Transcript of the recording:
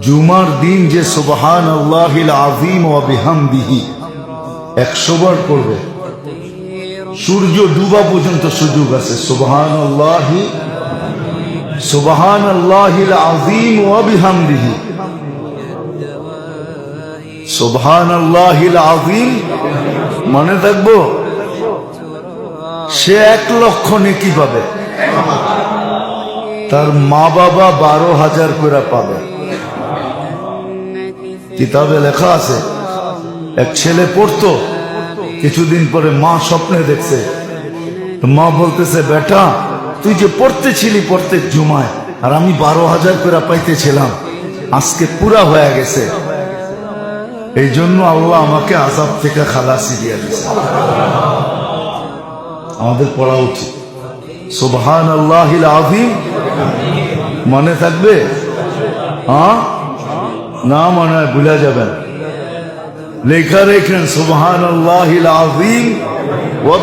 জুমার দিন যে সুবহানাল্লাহিল আযীম ওয়া বিহামদিহি 100 বার পড়বে, সূর্য ডুবা পর্যন্ত সুযোগ আছে। সুবহানাল্লাহিল আযীম ওয়া বিহামদিহি, সুবহানাল্লাহিল আযীম মনে থাকবো, সে 1 লক্ষ নেকি পাবে। তার মা বাবা 12,000 করে পাবে। কিতাবে লেখা আছে, এক ছেলে পড়তো, কিছুদিন পরে মা স্বপ্নে দেখছে, মা বলতেছে, বেটা তুই যে পড়তেছিলি প্রত্যেক জুমায়, আর আমি 12,000 করে পাইতেছিলাম, আজকে পুরা হয়ে গেছে, এই জন্য আল্লাহ আমাকে আযাব থেকে খালাসি দিয়ে দিয়েছে। আমাদের পড়া উচিত। সুবহানাল্লাহিল আযীম মনে থাকবে? হ্যাঁ, না মনে হয় ভুলে যাবেন, লেখা রেখেন সুবহানাল্লাহিল আযীম ওয়া